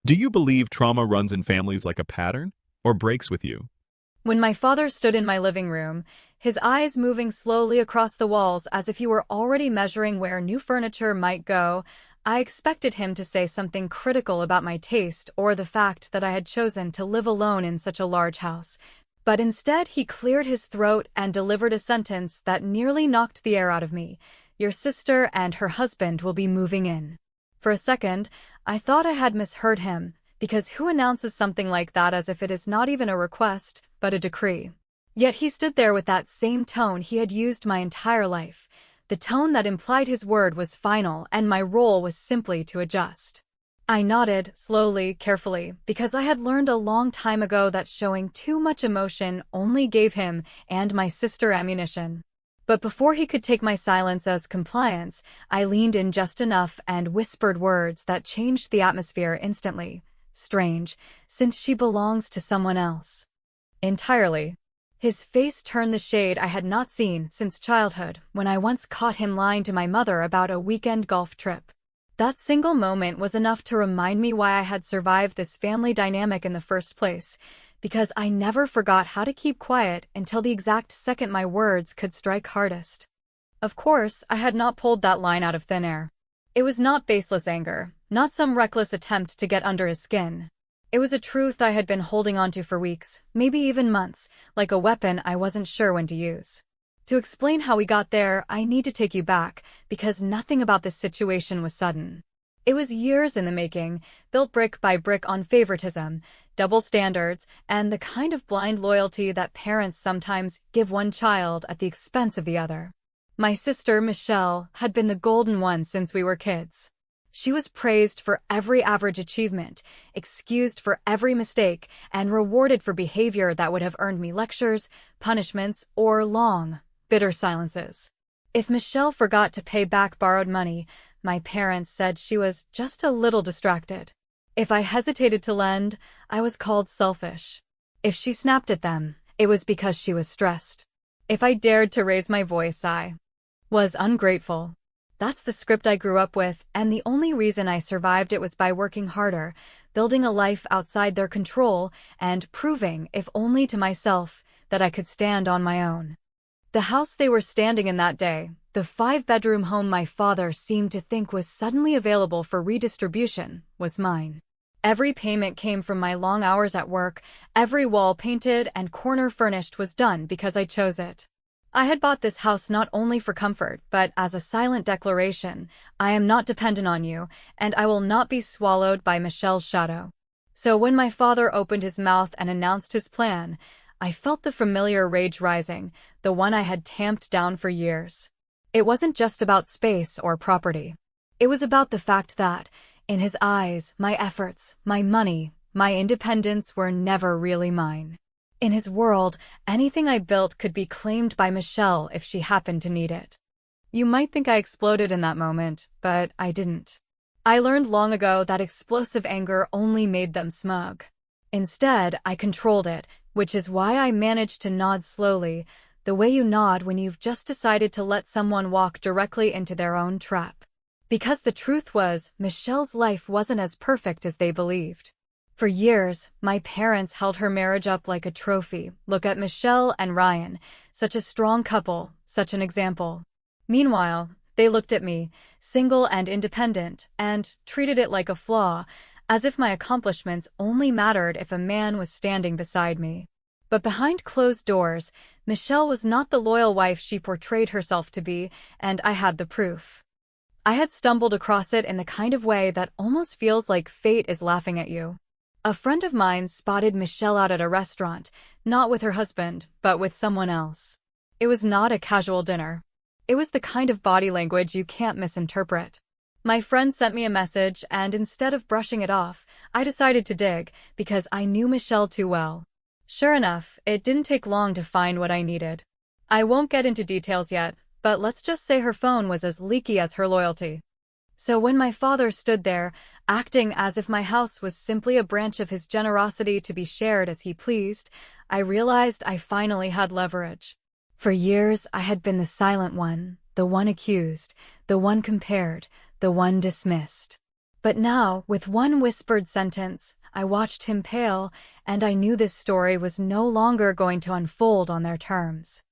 Do you believe trauma runs in families like a pattern or breaks with you? When my father stood in my living room, his eyes moving slowly across the walls as if he were already measuring where new furniture might go, I expected him to say something critical about my taste or the fact that I had chosen to live alone in such a large house. But instead, he cleared his throat and delivered a sentence that nearly knocked the air out of me. Your sister and her husband will be moving in. For a second, I thought I had misheard him, because who announces something like that as if it is not even a request, but a decree? Yet he stood there with that same tone he had used my entire life, the tone that implied his word was final and my role was simply to adjust. I nodded, slowly, carefully, because I had learned a long time ago that showing too much emotion only gave him and my sister ammunition. But before he could take my silence as compliance, I leaned in just enough and whispered words that changed the atmosphere instantly. Strange, since she belongs to someone else. Entirely. His face turned the shade I had not seen since childhood, when I once caught him lying to my mother about a weekend golf trip. That single moment was enough to remind me why I had survived this family dynamic in the first place, because I never forgot how to keep quiet until the exact second my words could strike hardest. Of course, I had not pulled that line out of thin air. It was not baseless anger, not some reckless attempt to get under his skin. It was a truth I had been holding onto for weeks, maybe even months, like a weapon I wasn't sure when to use. To explain how we got there, I need to take you back, because nothing about this situation was sudden. It was years in the making, built brick by brick on favoritism, double standards, and the kind of blind loyalty that parents sometimes give one child at the expense of the other. My sister, Michelle, had been the golden one since we were kids. She was praised for every average achievement, excused for every mistake, and rewarded for behavior that would have earned me lectures, punishments, or long, bitter silences. If Michelle forgot to pay back borrowed money, my parents said she was just a little distracted. If I hesitated to lend, I was called selfish. If she snapped at them, it was because she was stressed. If I dared to raise my voice, I was ungrateful. That's the script I grew up with, and the only reason I survived it was by working harder, building a life outside their control, and proving, if only to myself, that I could stand on my own. The house they were standing in that day, the 5-bedroom home my father seemed to think was suddenly available for redistribution, was mine. Every payment came from my long hours at work, every wall painted and corner furnished was done because I chose it. I had bought this house not only for comfort, but as a silent declaration, I am not dependent on you, and I will not be swallowed by Michelle's shadow. So when my father opened his mouth and announced his plan, I felt the familiar rage rising, the one I had tamped down for years. It wasn't just about space or property. It was about the fact that, in his eyes, my efforts, my money, my independence were never really mine. In his world, anything I built could be claimed by Michelle if she happened to need it. You might think I exploded in that moment, but I didn't. I learned long ago that explosive anger only made them smug. Instead, I controlled it, which is why I managed to nod slowly, the way you nod when you've just decided to let someone walk directly into their own trap. Because the truth was, Michelle's life wasn't as perfect as they believed. For years, my parents held her marriage up like a trophy. Look at Michelle and Ryan, such a strong couple, such an example. Meanwhile, they looked at me, single and independent, and treated it like a flaw, as if my accomplishments only mattered if a man was standing beside me. But behind closed doors, Michelle was not the loyal wife she portrayed herself to be, and I had the proof. I had stumbled across it in the kind of way that almost feels like fate is laughing at you. A friend of mine spotted Michelle out at a restaurant, not with her husband, but with someone else. It was not a casual dinner. It was the kind of body language you can't misinterpret. My friend sent me a message, and instead of brushing it off, I decided to dig, because I knew Michelle too well. Sure enough, it didn't take long to find what I needed. I won't get into details yet, but let's just say her phone was as leaky as her loyalty. So when my father stood there, acting as if my house was simply a branch of his generosity to be shared as he pleased, I realized I finally had leverage. For years, I had been the silent one, the one accused, the one compared, the one dismissed. But now, with one whispered sentence, I watched him pale, and I knew this story was no longer going to unfold on their terms.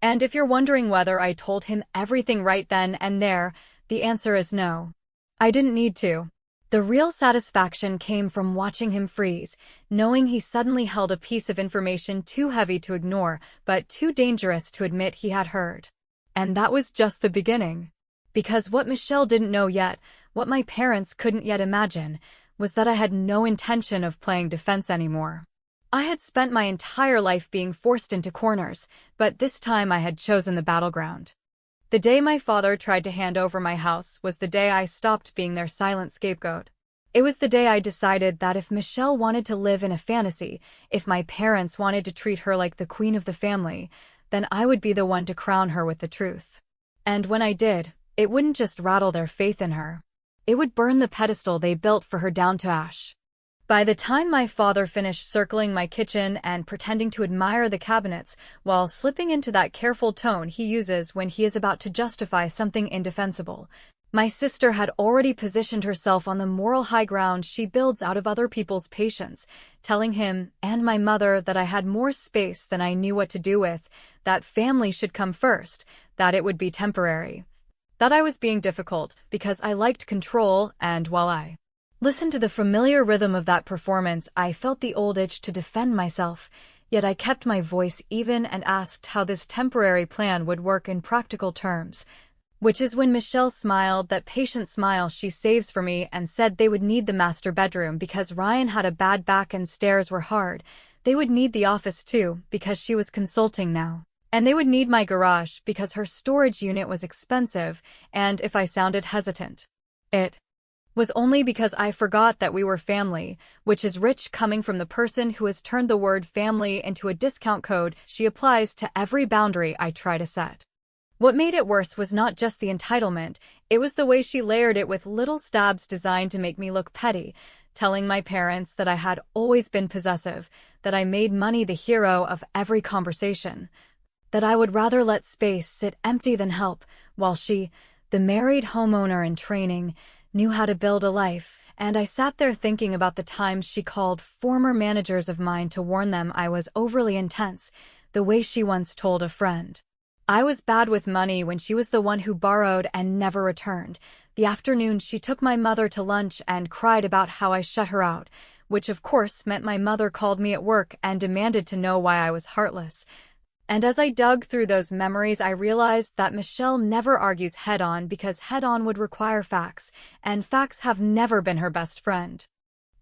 And if you're wondering whether I told him everything right then and there, the answer is no. I didn't need to. The real satisfaction came from watching him freeze, knowing he suddenly held a piece of information too heavy to ignore, but too dangerous to admit he had heard. And that was just the beginning. Because what Michelle didn't know yet, what my parents couldn't yet imagine, was that I had no intention of playing defense anymore. I had spent my entire life being forced into corners, but this time I had chosen the battleground. The day my father tried to hand over my house was the day I stopped being their silent scapegoat. It was the day I decided that if Michelle wanted to live in a fantasy, if my parents wanted to treat her like the queen of the family, then I would be the one to crown her with the truth. And when I did, it wouldn't just rattle their faith in her. It would burn the pedestal they built for her down to ash. By the time my father finished circling my kitchen and pretending to admire the cabinets while slipping into that careful tone he uses when he is about to justify something indefensible, my sister had already positioned herself on the moral high ground she builds out of other people's patience, telling him and my mother that I had more space than I knew what to do with, that family should come first, that it would be temporary. That I was being difficult because I liked control, and while I listened to the familiar rhythm of that performance, I felt the old itch to defend myself, yet I kept my voice even and asked how this temporary plan would work in practical terms. Which is when Michelle smiled that patient smile she saves for me and said they would need the master bedroom because Ryan had a bad back and stairs were hard. They would need the office too because she was consulting now. And they would need my garage because her storage unit was expensive, and if I sounded hesitant, it was only because I forgot that we were family, which is rich coming from the person who has turned the word family into a discount code she applies to every boundary I try to set. What made it worse was not just the entitlement, it was the way she layered it with little stabs designed to make me look petty, telling my parents that I had always been possessive, that I made money the hero of every conversation, that I would rather let space sit empty than help, while she, the married homeowner in training, knew how to build a life, and I sat there thinking about the times she called former managers of mine to warn them I was overly intense, the way she once told a friend. I was bad with money when she was the one who borrowed and never returned. The afternoon she took my mother to lunch and cried about how I shut her out, which of course meant my mother called me at work and demanded to know why I was heartless. And as I dug through those memories, I realized that Michelle never argues head-on because head-on would require facts, and facts have never been her best friend.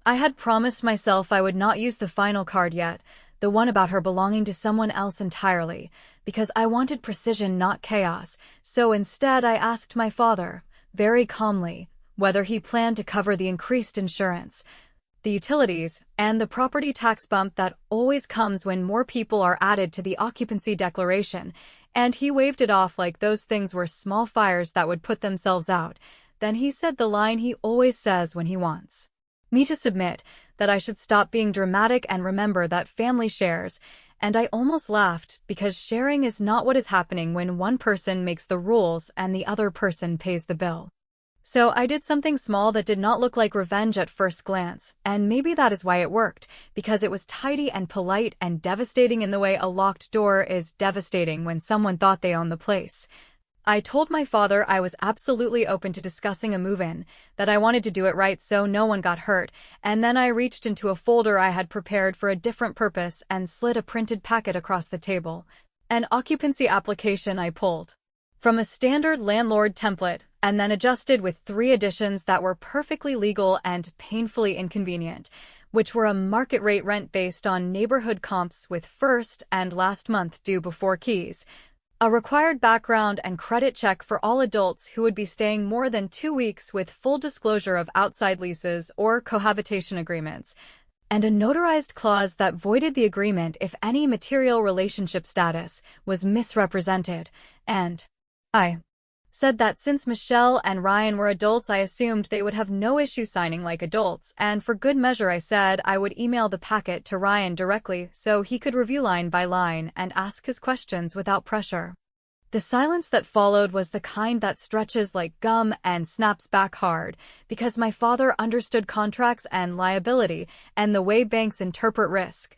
I had promised myself I would not use the final card yet, the one about her belonging to someone else entirely, because I wanted precision, not chaos, so instead I asked my father, very calmly, whether he planned to cover the increased insurance, the utilities, and the property tax bump that always comes when more people are added to the occupancy declaration, and he waved it off like those things were small fires that would put themselves out. Then he said the line he always says when he wants me to submit, that I should stop being dramatic and remember that family shares, and I almost laughed because sharing is not what is happening when one person makes the rules and the other person pays the bill. So I did something small that did not look like revenge at first glance, and maybe that is why it worked, because it was tidy and polite and devastating in the way a locked door is devastating when someone thought they owned the place. I told my father I was absolutely open to discussing a move-in, that I wanted to do it right so no one got hurt, and then I reached into a folder I had prepared for a different purpose and slid a printed packet across the table. An occupancy application I pulled from a standard landlord template, and then adjusted with 3 additions that were perfectly legal and painfully inconvenient, which were a market rate rent based on neighborhood comps with first and last month due before keys, a required background and credit check for all adults who would be staying more than 2 weeks with full disclosure of outside leases or cohabitation agreements, and a notarized clause that voided the agreement if any material relationship status was misrepresented, and I said that since Michelle and Ryan were adults, I assumed they would have no issue signing like adults, and for good measure I said I would email the packet to Ryan directly so he could review line by line and ask his questions without pressure. The silence that followed was the kind that stretches like gum and snaps back hard, because my father understood contracts and liability and the way banks interpret risk.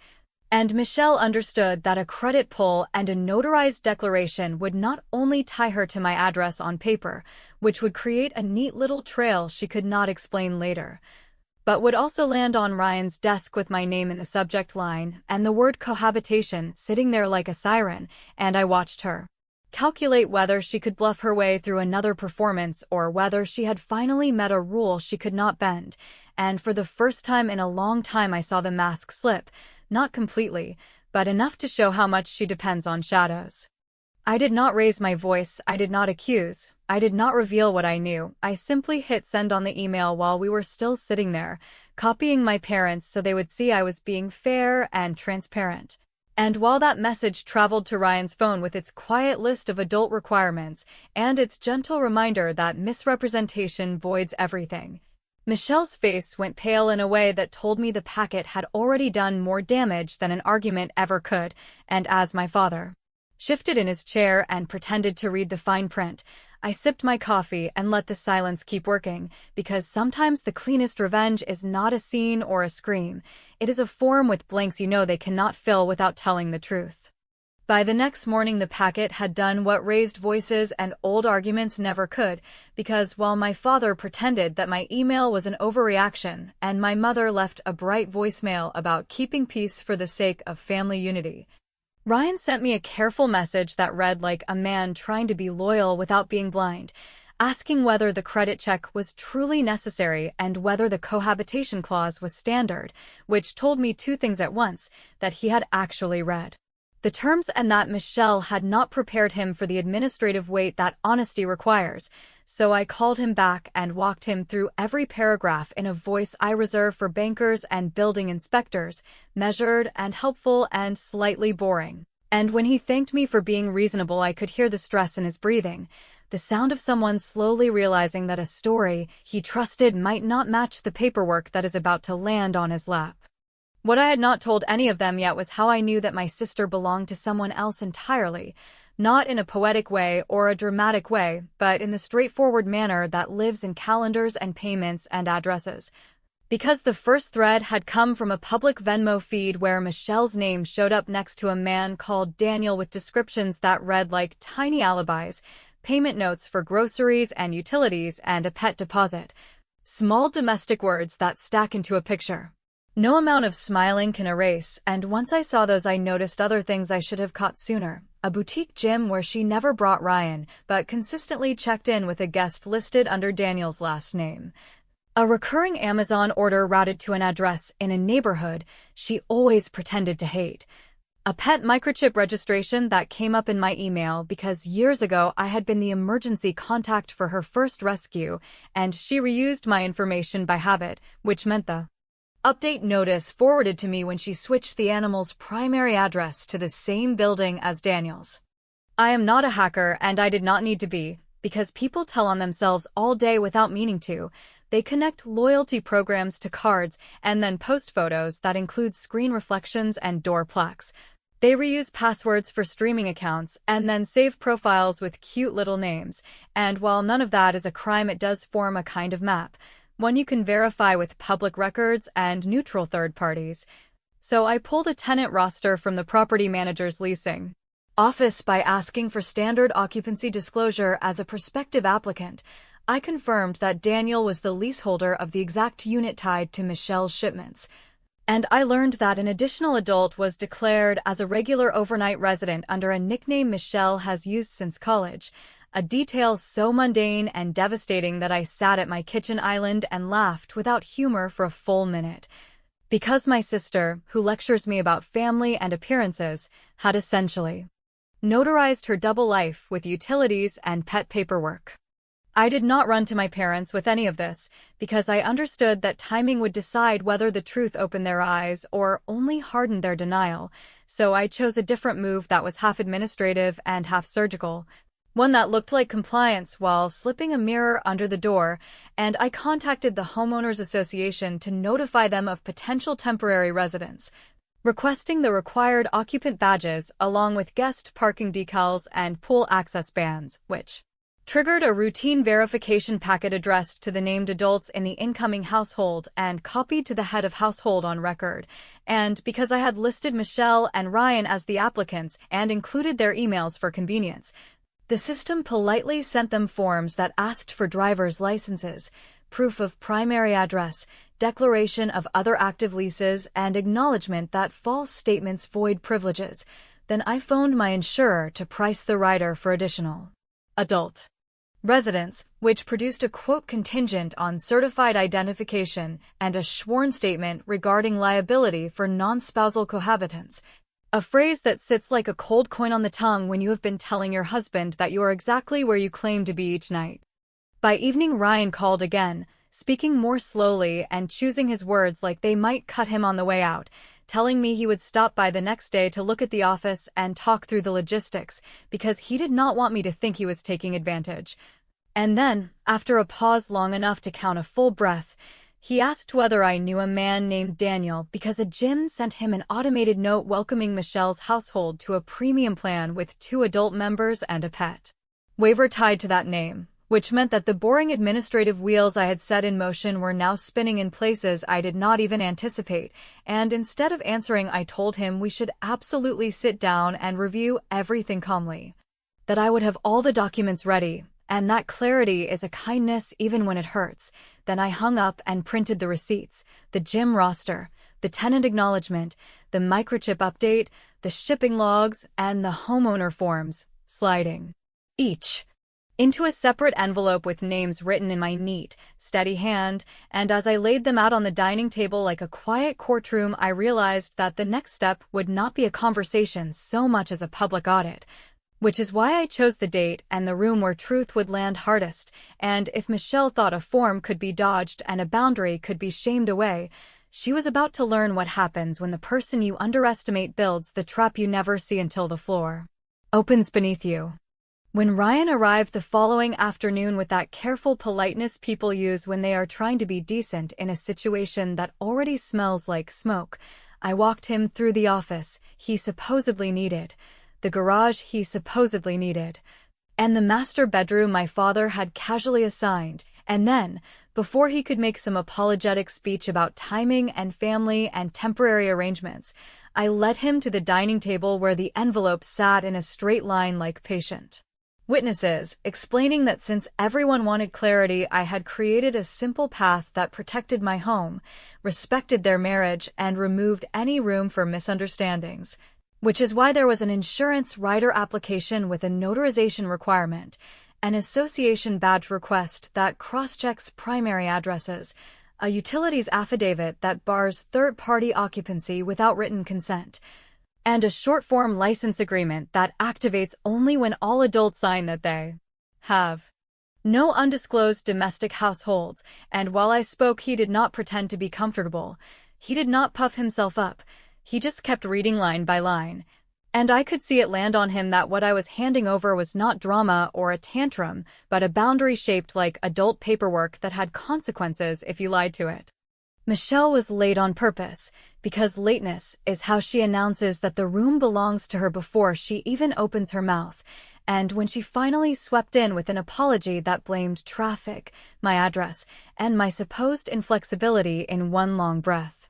And Michelle understood that a credit pull and a notarized declaration would not only tie her to my address on paper, which would create a neat little trail she could not explain later, but would also land on Ryan's desk with my name in the subject line and the word cohabitation sitting there like a siren, and I watched her calculate whether she could bluff her way through another performance or whether she had finally met a rule she could not bend, and for the first time in a long time I saw the mask slip, not completely, but enough to show how much she depends on shadows. I did not raise my voice, I did not accuse, I did not reveal what I knew, I simply hit send on the email while we were still sitting there, copying my parents so they would see I was being fair and transparent. And while that message traveled to Ryan's phone with its quiet list of adult requirements and its gentle reminder that misrepresentation voids everything, Michelle's face went pale in a way that told me the packet had already done more damage than an argument ever could, and as my father shifted in his chair and pretended to read the fine print, I sipped my coffee and let the silence keep working, because sometimes the cleanest revenge is not a scene or a scream. It is a form with blanks you know they cannot fill without telling the truth. By the next morning the packet had done what raised voices and old arguments never could, because while my father pretended that my email was an overreaction and my mother left a bright voicemail about keeping peace for the sake of family unity, Ryan sent me a careful message that read like a man trying to be loyal without being blind, asking whether the credit check was truly necessary and whether the cohabitation clause was standard, which told me two things at once that he had actually read the terms and that Michelle had not prepared him for the administrative weight that honesty requires, so I called him back and walked him through every paragraph in a voice I reserve for bankers and building inspectors, measured and helpful and slightly boring. And when he thanked me for being reasonable, I could hear the stress in his breathing, the sound of someone slowly realizing that a story he trusted might not match the paperwork that is about to land on his lap. What I had not told any of them yet was how I knew that my sister belonged to someone else entirely, not in a poetic way or a dramatic way, but in the straightforward manner that lives in calendars and payments and addresses. Because the first thread had come from a public Venmo feed where Michelle's name showed up next to a man called Daniel with descriptions that read like tiny alibis, payment notes for groceries and utilities, and a pet deposit. Small domestic words that stack into a picture no amount of smiling can erase, and once I saw those I noticed other things I should have caught sooner. A boutique gym where she never brought Ryan, but consistently checked in with a guest listed under Daniel's last name. A recurring Amazon order routed to an address in a neighborhood she always pretended to hate. A pet microchip registration that came up in my email because years ago I had been the emergency contact for her first rescue, and she reused my information by habit, which meant the update notice forwarded to me when she switched the animal's primary address to the same building as Daniel's. I am not a hacker, and I did not need to be, because people tell on themselves all day without meaning to. They connect loyalty programs to cards and then post photos that include screen reflections and door plaques. They reuse passwords for streaming accounts and then save profiles with cute little names. And while none of that is a crime, it does form a kind of map, one you can verify with public records and neutral third parties. So I pulled a tenant roster from the property manager's leasing office by asking for standard occupancy disclosure as a prospective applicant. I confirmed that Daniel was the leaseholder of the exact unit tied to Michelle's shipments, and I learned that an additional adult was declared as a regular overnight resident under a nickname Michelle has used since college. A detail so mundane and devastating that I sat at my kitchen island and laughed without humor for a full minute. Because my sister, who lectures me about family and appearances, had essentially notarized her double life with utilities and pet paperwork. I did not run to my parents with any of this, because I understood that timing would decide whether the truth opened their eyes or only hardened their denial, so I chose a different move that was half administrative and half surgical, one that looked like compliance while slipping a mirror under the door, and I contacted the Homeowners Association to notify them of potential temporary residents. requesting the required occupant badges along with guest parking decals and pool access bans, which triggered a routine verification packet addressed to the named adults in the incoming household and copied to the head of household on record. And because I had listed Michelle and Ryan as the applicants and included their emails for convenience, the system politely sent them forms that asked for driver's licenses, proof of primary address, declaration of other active leases, and acknowledgement that false statements void privileges. Then I phoned my insurer to price the rider for additional adult residence, which produced a quote contingent on certified identification and a sworn statement regarding liability for non-spousal cohabitants, a phrase that sits like a cold coin on the tongue when you have been telling your husband that you are exactly where you claim to be each night. By evening, Ryan called again, speaking more slowly and choosing his words like they might cut him on the way out, telling me he would stop by the next day to look at the office and talk through the logistics because he did not want me to think he was taking advantage. And then, after a pause long enough to count a full breath, he asked whether I knew a man named Daniel because a gym sent him an automated note welcoming Michelle's household to a premium plan with 2 adult members and a pet waiver tied to that name, which meant that the boring administrative wheels I had set in motion were now spinning in places I did not even anticipate, and instead of answering, I told him we should absolutely sit down and review everything calmly, that I would have all the documents ready, and that clarity is a kindness even when it hurts. Then I hung up and printed the receipts, the gym roster, the tenant acknowledgement, the microchip update, the shipping logs, and the homeowner forms, sliding each into a separate envelope with names written in my neat, steady hand, and as I laid them out on the dining table like a quiet courtroom, I realized that the next step would not be a conversation so much as a public audit, which is why I chose the date and the room where truth would land hardest. And if Michelle thought a form could be dodged and a boundary could be shamed away, she was about to learn what happens when the person you underestimate builds the trap you never see until the floor opens beneath you. When Ryan arrived the following afternoon with that careful politeness people use when they are trying to be decent in a situation that already smells like smoke, I walked him through the office he supposedly needed, the garage he supposedly needed, and the master bedroom my father had casually assigned, and then, before he could make some apologetic speech about timing and family and temporary arrangements, I led him to the dining table where the envelope sat in a straight line like patient witnesses, explaining that since everyone wanted clarity, I had created a simple path that protected my home, respected their marriage, and removed any room for misunderstandings, which is why there was an insurance rider application with a notarization requirement, an association badge request that cross-checks primary addresses, a utilities affidavit that bars third-party occupancy without written consent, and a short-form license agreement that activates only when all adults sign that they have no undisclosed domestic households. And while I spoke, he did not pretend to be comfortable. He did not puff himself up. He just kept reading line by line. And I could see it land on him that what I was handing over was not drama or a tantrum, but a boundary shaped like adult paperwork that had consequences if you lied to it. Michelle was late on purpose, because lateness is how she announces that the room belongs to her before she even opens her mouth, and when she finally swept in with an apology that blamed traffic, my address, and my supposed inflexibility in one long breath,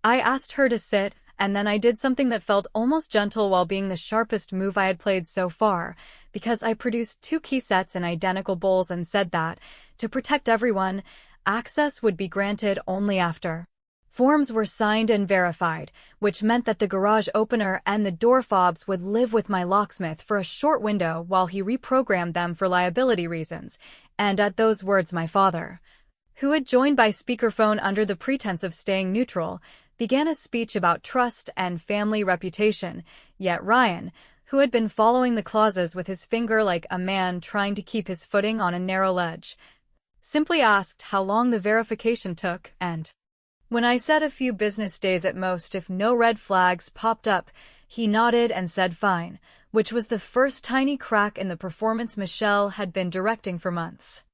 I asked her to sit, and then I did something that felt almost gentle while being the sharpest move I had played so far, because I produced 2 key sets in identical bowls and said that, to protect everyone, access would be granted only after forms were signed and verified, which meant that the garage opener and the door fobs would live with my locksmith for a short window while he reprogrammed them for liability reasons. And at those words, my father, who had joined by speakerphone under the pretense of staying neutral, began a speech about trust and family reputation, yet Ryan, who had been following the clauses with his finger like a man trying to keep his footing on a narrow ledge, simply asked how long the verification took, and when I said a few business days at most if no red flags popped up, he nodded and said fine, which was the first tiny crack in the performance Michelle had been directing for months.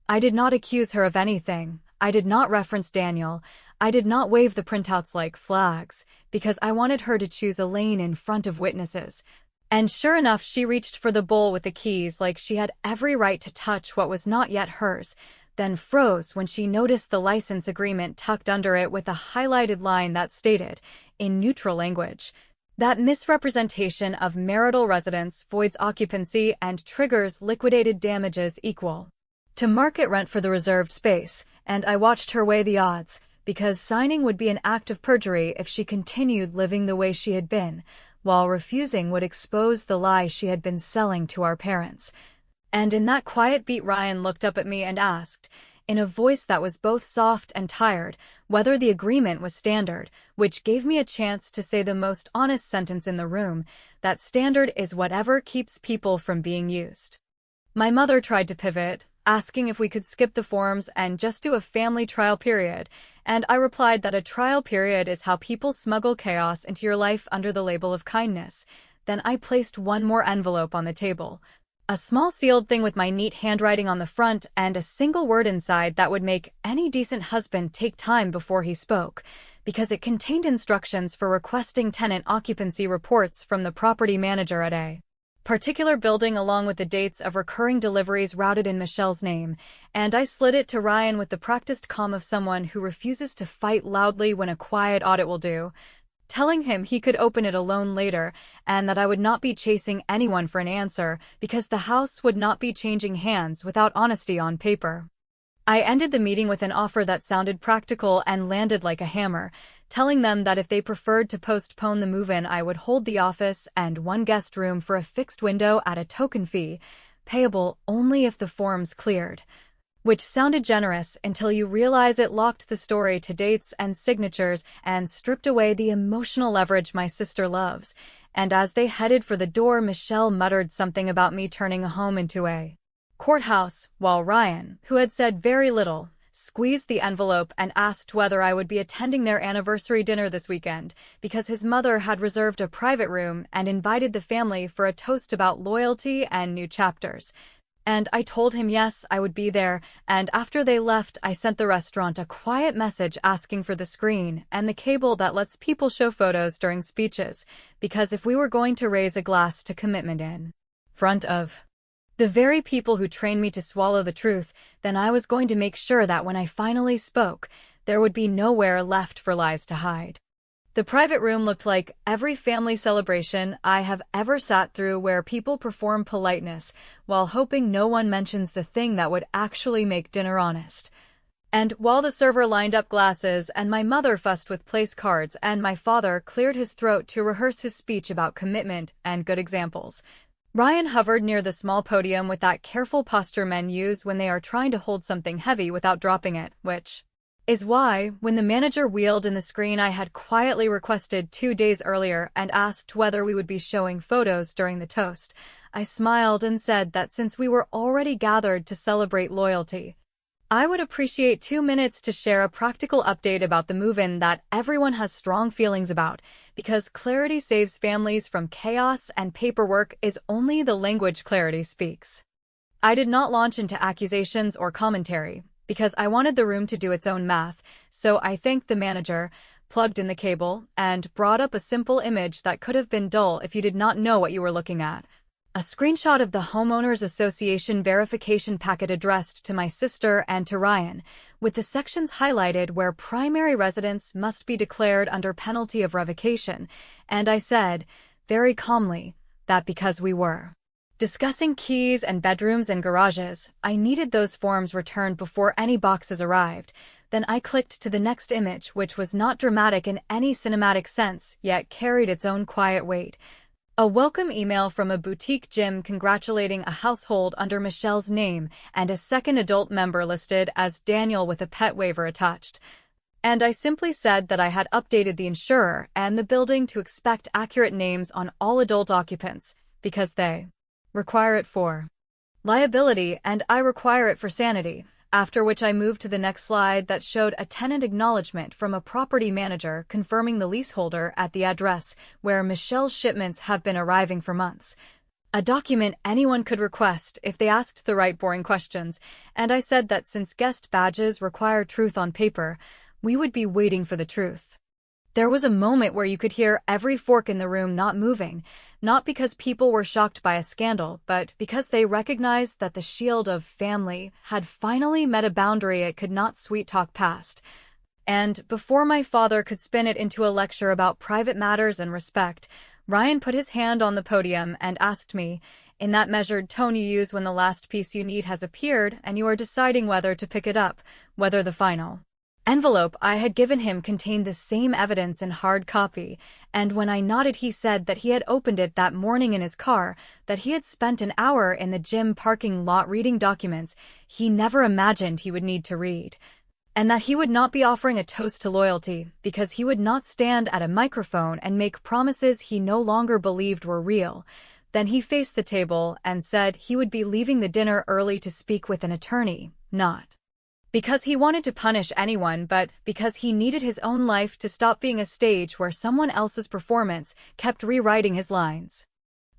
I did not accuse her of anything. I did not reference Daniel. I did not wave the printouts like flags, because I wanted her to choose a lane in front of witnesses. And sure enough, she reached for the bowl with the keys like she had every right to touch what was not yet hers, then froze when she noticed the license agreement tucked under it with a highlighted line that stated, in neutral language, that misrepresentation of marital residence voids occupancy and triggers liquidated damages equal to market rent for the reserved space, and I watched her weigh the odds, because signing would be an act of perjury if she continued living the way she had been, while refusing would expose the lie she had been selling to our parents. And in that quiet beat, Ryan looked up at me and asked, in a voice that was both soft and tired, whether the agreement was standard, which gave me a chance to say the most honest sentence in the room, that standard is whatever keeps people from being used. My mother tried to pivot, asking if we could skip the forms and just do a family trial period, and I replied that a trial period is how people smuggle chaos into your life under the label of kindness. Then I placed one more envelope on the table. A small sealed thing with my neat handwriting on the front and a single word inside that would make any decent husband take time before he spoke, because it contained instructions for requesting tenant occupancy reports from the property manager at a particular building along with the dates of recurring deliveries routed in Michelle's name, and I slid it to Ryan with the practiced calm of someone who refuses to fight loudly when a quiet audit will do, telling him he could open it alone later and that I would not be chasing anyone for an answer because the house would not be changing hands without honesty on paper. I ended the meeting with an offer that sounded practical and landed like a hammer, telling them that if they preferred to postpone the move-in, I would hold the office and one guest room for a fixed window at a token fee, payable only if the forms cleared. Which sounded generous until you realize it locked the story to dates and signatures and stripped away the emotional leverage my sister loves. And as they headed for the door, Michelle muttered something about me turning a home into a courthouse, while Ryan, who had said very little, squeezed the envelope and asked whether I would be attending their anniversary dinner this weekend, because his mother had reserved a private room and invited the family for a toast about loyalty and new chapters. And I told him yes, I would be there, and after they left, I sent the restaurant a quiet message asking for the screen and the cable that lets people show photos during speeches, because if we were going to raise a glass to commitment in front of the very people who trained me to swallow the truth, then I was going to make sure that when I finally spoke, there would be nowhere left for lies to hide. The private room looked like every family celebration I have ever sat through, where people perform politeness while hoping no one mentions the thing that would actually make dinner honest. And while the server lined up glasses and my mother fussed with place cards and my father cleared his throat to rehearse his speech about commitment and good examples, Ryan hovered near the small podium with that careful posture men use when they are trying to hold something heavy without dropping it, which is why, when the manager wheeled in the screen I had quietly requested 2 days earlier and asked whether we would be showing photos during the toast, I smiled and said that since we were already gathered to celebrate loyalty, I would appreciate 2 minutes to share a practical update about the move-in that everyone has strong feelings about, because clarity saves families from chaos and paperwork is only the language clarity speaks. I did not launch into accusations or commentary, because I wanted the room to do its own math, so I thanked the manager, plugged in the cable, and brought up a simple image that could have been dull if you did not know what you were looking at. A screenshot of the Homeowners Association verification packet addressed to my sister and to Ryan, with the sections highlighted where primary residence must be declared under penalty of revocation, and I said, very calmly, that because we were discussing keys and bedrooms and garages, I needed those forms returned before any boxes arrived. Then I clicked to the next image, which was not dramatic in any cinematic sense, yet carried its own quiet weight. A welcome email from a boutique gym congratulating a household under Michelle's name and a second adult member listed as Daniel with a pet waiver attached. And I simply said that I had updated the insurer and the building to expect accurate names on all adult occupants, because they require it for liability and I require it for sanity. After which I moved to the next slide that showed a tenant acknowledgement from a property manager confirming the leaseholder at the address where Michelle's shipments have been arriving for months. A document anyone could request if they asked the right boring questions, and I said that since guest badges require truth on paper, we would be waiting for the truth. There was a moment where you could hear every fork in the room not moving, not because people were shocked by a scandal, but because they recognized that the shield of family had finally met a boundary it could not sweet-talk past. And before my father could spin it into a lecture about private matters and respect, Ryan put his hand on the podium and asked me, in that measured tone you use when the last piece you need has appeared and you are deciding whether to pick it up, whether the final envelope I had given him contained the same evidence in hard copy, and when I nodded he said that he had opened it that morning in his car, that he had spent an hour in the gym parking lot reading documents he never imagined he would need to read, and that he would not be offering a toast to loyalty because he would not stand at a microphone and make promises he no longer believed were real. Then he faced the table and said he would be leaving the dinner early to speak with an attorney, not because he wanted to punish anyone, but because he needed his own life to stop being a stage where someone else's performance kept rewriting his lines.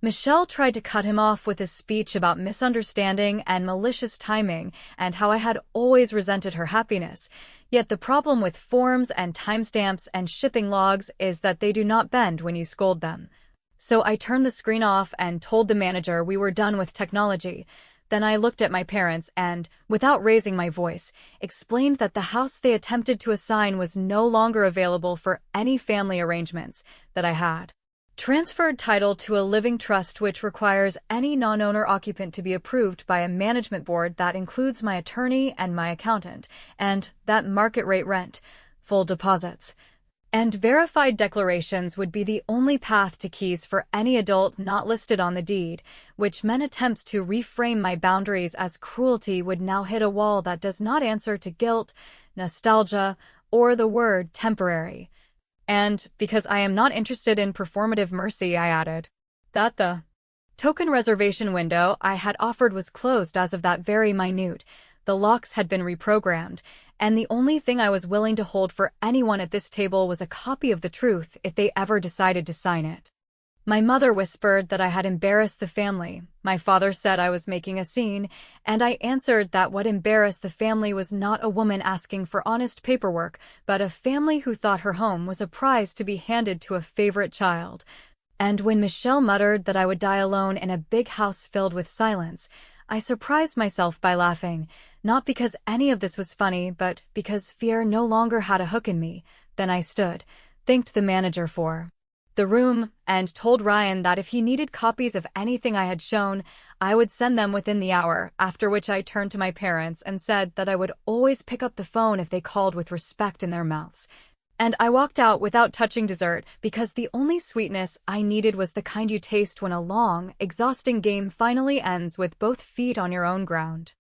Michelle tried to cut him off with a speech about misunderstanding and malicious timing and how I had always resented her happiness. Yet the problem with forms and timestamps and shipping logs is that they do not bend when you scold them. So I turned the screen off and told the manager we were done with technology. Then I looked at my parents and, without raising my voice, explained that the house they attempted to assign was no longer available for any family arrangements that I had transferred title to a living trust which requires any non-owner occupant to be approved by a management board that includes my attorney and my accountant, and that market rate rent, full deposits, and verified declarations would be the only path to keys for any adult not listed on the deed, which meant attempts to reframe my boundaries as cruelty would now hit a wall that does not answer to guilt, nostalgia, or the word temporary. And, because I am not interested in performative mercy, I added that the token reservation window I had offered was closed as of that very minute. The locks had been reprogrammed, and the only thing I was willing to hold for anyone at this table was a copy of the truth if they ever decided to sign it. My mother whispered that I had embarrassed the family. My father said I was making a scene, and I answered that what embarrassed the family was not a woman asking for honest paperwork, but a family who thought her home was a prize to be handed to a favorite child. And when Michelle muttered that I would die alone in a big house filled with silence, I surprised myself by laughing, not because any of this was funny, but because fear no longer had a hook in me. Then I stood, thanked the manager for the room, and told Ryan that if he needed copies of anything I had shown, I would send them within the hour, after which I turned to my parents and said that I would always pick up the phone if they called with respect in their mouths. And I walked out without touching dessert because the only sweetness I needed was the kind you taste when a long, exhausting game finally ends with both feet on your own ground.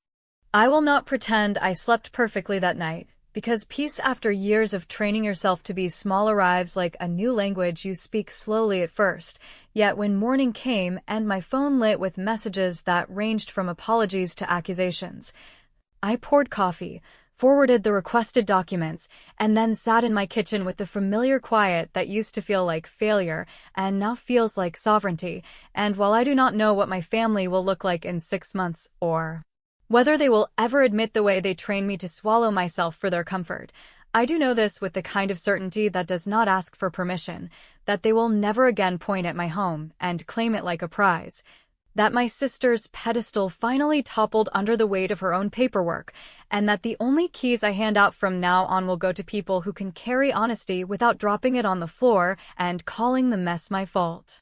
I will not pretend I slept perfectly that night, because peace after years of training yourself to be small arrives like a new language you speak slowly at first. Yet when morning came and my phone lit with messages that ranged from apologies to accusations, I poured coffee, forwarded the requested documents, and then sat in my kitchen with the familiar quiet that used to feel like failure and now feels like sovereignty. And while I do not know what my family will look like in 6 months or whether they will ever admit the way they trained me to swallow myself for their comfort, I do know this with the kind of certainty that does not ask for permission, that they will never again point at my home and claim it like a prize, that my sister's pedestal finally toppled under the weight of her own paperwork, and that the only keys I hand out from now on will go to people who can carry honesty without dropping it on the floor and calling the mess my fault.